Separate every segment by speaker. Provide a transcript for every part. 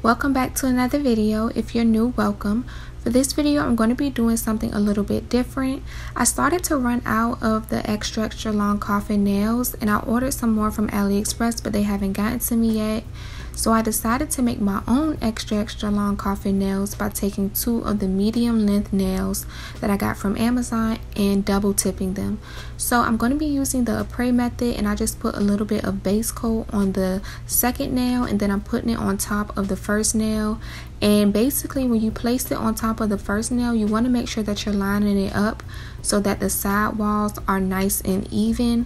Speaker 1: Welcome back to another video. If you're new, welcome. For this video, I'm going to be doing something a little bit different. I started to run out of the extra long coffin nails, and I ordered some more from AliExpress, but they haven't gotten to me yet. So I decided to make my own extra long coffin nails by taking 2 of the medium length nails that I got from Amazon and double tipping them. So I'm going to be using the Apres method, and I just put a little bit of base coat on the second nail, and then I'm putting it on top of the first nail. And basically, when you place it on top of the first nail, you want to make sure that you're lining it up so that the side walls are nice and even.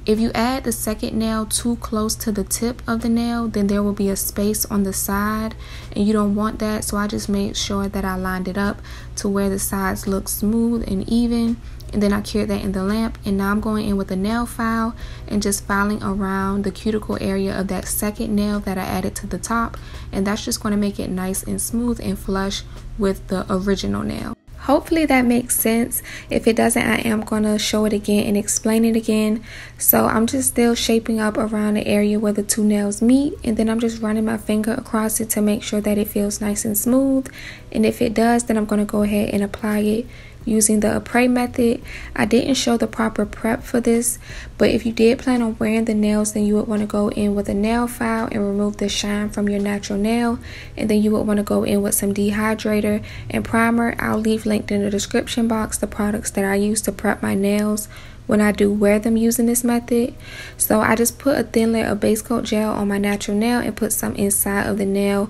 Speaker 1: If you add the second nail too close to the tip of the nail, then there will be a space on the side, and you don't want that. So I just made sure that I lined it up to where the sides look smooth and even, and then I cured that in the lamp. And now I'm going in with a nail file and just filing around the cuticle area of that second nail that I added to the top, and that's just going to make it nice and smooth and flush with the original nail. Hopefully that makes sense. If it doesn't, I am going to show it again and explain it again. So I'm just still shaping up around the area where the 2 nails meet, and then I'm just running my finger across it to make sure that it feels nice and smooth. And if it does, then I'm going to go ahead and apply it using the Apres method. I didn't show the proper prep for this, but if you did plan on wearing the nails, then you would want to go in with a nail file and remove the shine from your natural nail, and then you would want to go in with some dehydrator and primer. I'll leave linked in the description box the products that I use to prep my nails when I do wear them using this method. So I just put a thin layer of base coat gel on my natural nail and put some inside of the nail,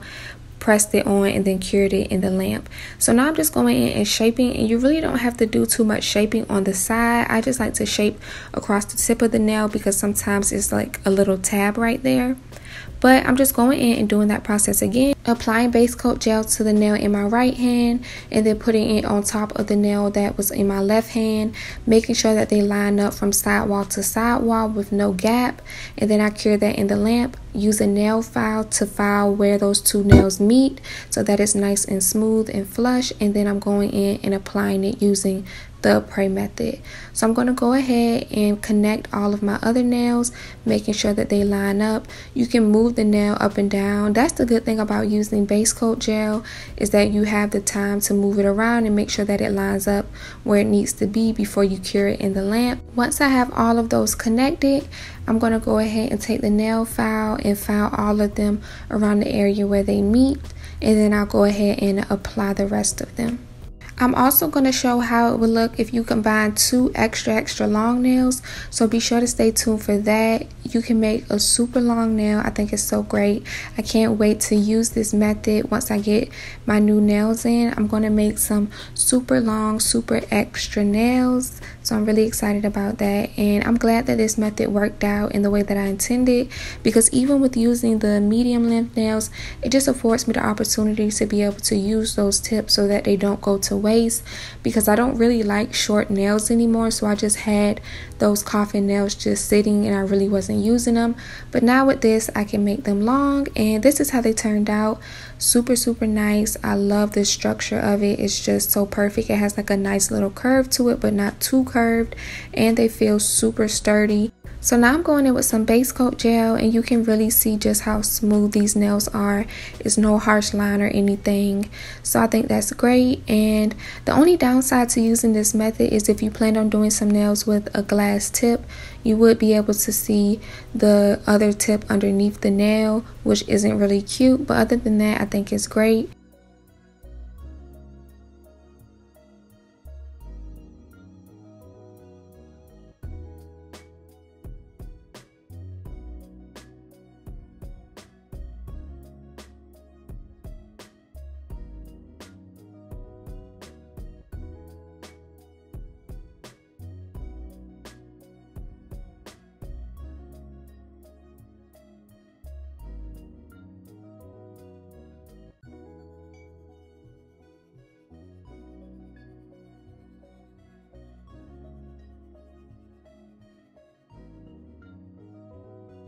Speaker 1: pressed it on, and then cured it in the lamp. So now I'm just going in and shaping, and you really don't have to do too much shaping on the side. I just like to shape across the tip of the nail because sometimes it's like a little tab right there. But I'm just going in and doing that process again, applying base coat gel to the nail in my right hand, and then putting it on top of the nail that was in my left hand, making sure that they line up from sidewall to sidewall with no gap. And then I cure that in the lamp. Use a nail file to file where those 2 nails meet so that it's nice and smooth and flush. And then I'm going in and applying it using the Apres method. So I'm going to go ahead and connect all of my other nails, making sure that they line up. You can move the nail up and down. That's the good thing about using base coat gel, is that you have the time to move it around and make sure that it lines up where it needs to be before you cure it in the lamp. Once I have all of those connected, I'm going to go ahead and take the nail file and file all of them around the area where they meet, and then I'll go ahead and apply the rest of them. I'm also going to show how it would look if you combine 2 extra long nails, so be sure to stay tuned for that. You can make a super long nail. I think it's so great. I can't wait to use this method once I get my new nails in. I'm going to make some super long, super extra nails, so I'm really excited about that. And I'm glad that this method worked out in the way that I intended, because even with using the medium length nails, it just affords me the opportunity to be able to use those tips so that they don't go to waste, because I don't really like short nails anymore. So I just had those coffin nails just sitting and I really wasn't using them. But now with this, I can make them long, and this is how they turned out. Super nice. I love the structure of it. It's just so perfect. It has like a nice little curve to it, but not too curved, and they feel super sturdy. So now I'm going in with some base coat gel, and you can really see just how smooth these nails are. It's no harsh line or anything, so I think that's great. And the only downside to using this method is if you plan on doing some nails with a glass tip, you would be able to see the other tip underneath the nail, which isn't really cute. But other than that, I think it's great.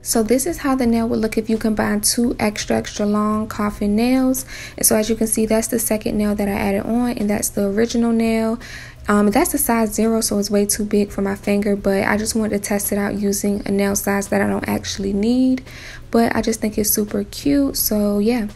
Speaker 1: So this is how the nail would look if you combine 2 extra long coffin nails. And so as you can see, that's the second nail that I added on, and that's the original nail. That's a size 0, so it's way too big for my finger, but I just wanted to test it out using a nail size that I don't actually need, but I just think it's super cute. So yeah,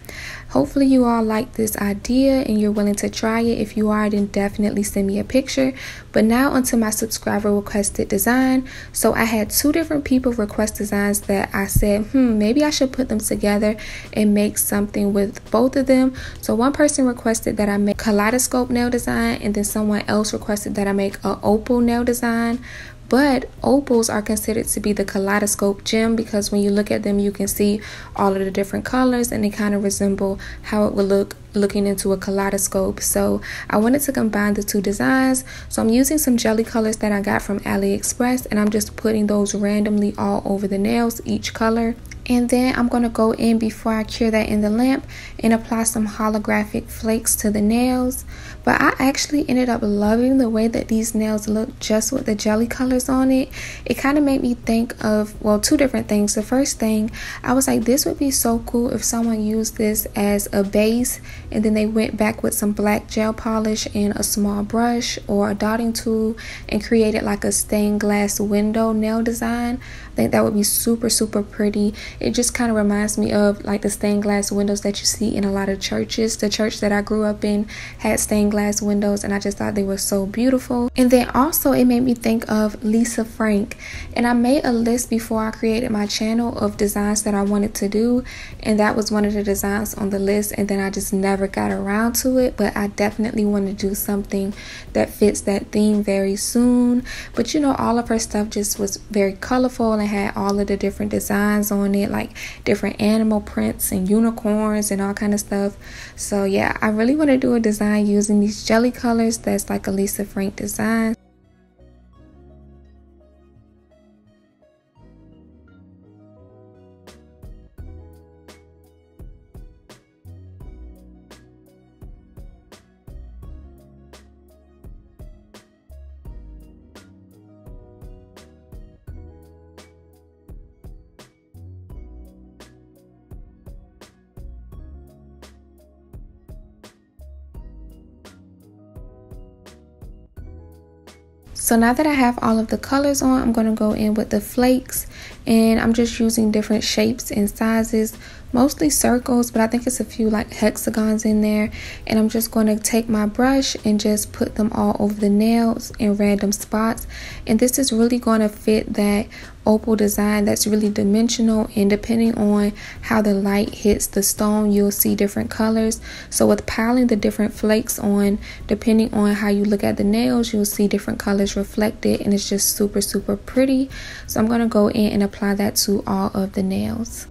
Speaker 1: Hopefully you all like this idea and you're willing to try it. If you are, then definitely send me a picture. But now onto my subscriber requested design. So I had 2 different people request designs that I said, maybe I should put them together and make something with both of them. So one person requested that I make kaleidoscope nail design, and then someone else requested that I make a opal nail design. But opals are considered to be the kaleidoscope gem because when you look at them, you can see all of the different colors and they kind of resemble how it would look looking into a kaleidoscope. So I wanted to combine the 2 designs. So I'm using some jelly colors that I got from AliExpress, and I'm just putting those randomly all over the nails, each color. And then I'm going to go in before I cure that in the lamp and apply some holographic flakes to the nails. But I actually ended up loving the way that these nails look just with the jelly colors on it. It kind of made me think of, well, 2 different things. The first thing, I was like, this would be so cool if someone used this as a base and then they went back with some black gel polish and a small brush or a dotting tool and created like a stained glass window nail design. I think that would be super, super pretty. It just kind of reminds me of like the stained glass windows that you see in a lot of churches. The church that I grew up in had stained glass windows, and I just thought they were so beautiful. And then also it made me think of Lisa Frank, and I made a list before I created my channel of designs that I wanted to do, and that was one of the designs on the list, and then I just never got around to it. But I definitely want to do something that fits that theme very soon. But you know, all of her stuff just was very colorful and had all of the different designs on it, like different animal prints and unicorns and all kind of stuff. So yeah, I really want to do a design using these jelly colors that's like a Lisa Frank design. So now that I have all of the colors on, I'm going to go in with the flakes, and I'm just using different shapes and sizes, mostly circles, but I think it's a few like hexagons in there. And I'm just going to take my brush and just put them all over the nails in random spots. And this is really going to fit that opal design that's really dimensional, and depending on how the light hits the stone, you'll see different colors. So with piling the different flakes on, depending on how you look at the nails, you'll see different colors reflected, and it's just super, super pretty. So I'm going to go in and apply that to all of the nails.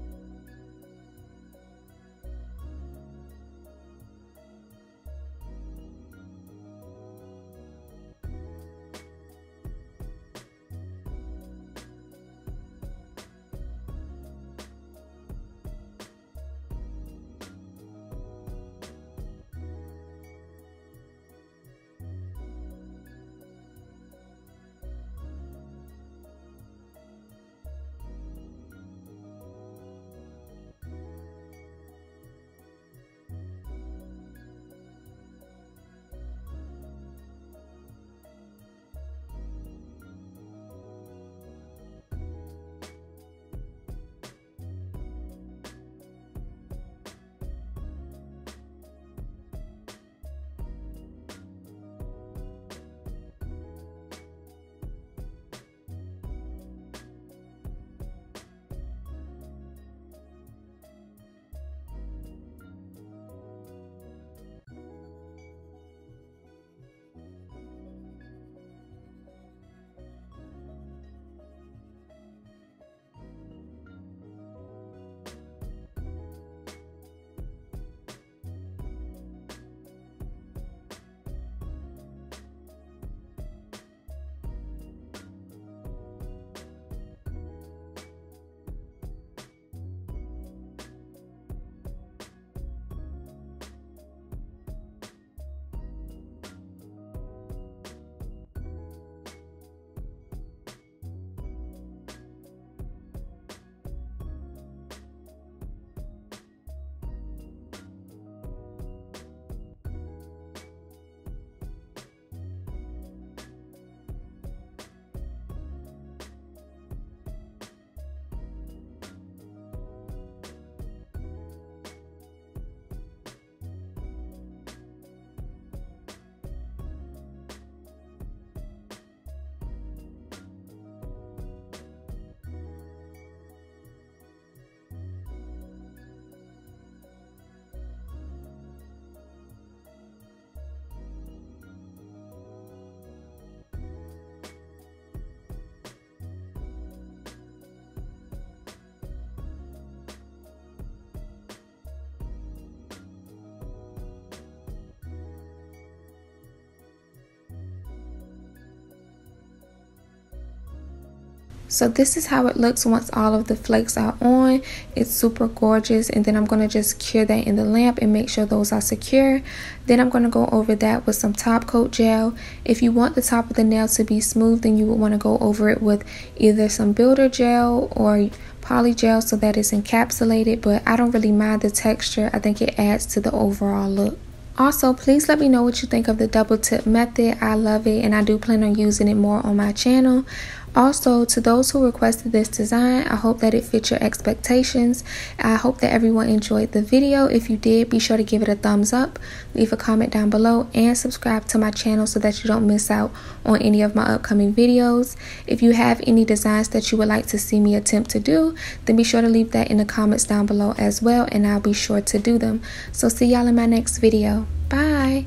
Speaker 1: So this is how it looks once all of the flakes are on. It's super gorgeous. And then I'm going to just cure that in the lamp and make sure those are secure. Then I'm going to go over that with some top coat gel. If you want the top of the nail to be smooth, then you would want to go over it with either some builder gel or poly gel so that it's encapsulated. But I don't really mind the texture. I think it adds to the overall look. Also, please let me know what you think of the double tip method. I love it and I do plan on using it more on my channel. Also, to those who requested this design, I hope that it fit your expectations. I hope that everyone enjoyed the video. If you did, be sure to give it a thumbs up, leave a comment down below, and subscribe to my channel so that you don't miss out on any of my upcoming videos. If you have any designs that you would like to see me attempt to do, then be sure to leave that in the comments down below as well, and I'll be sure to do them. So see y'all in my next video. Bye!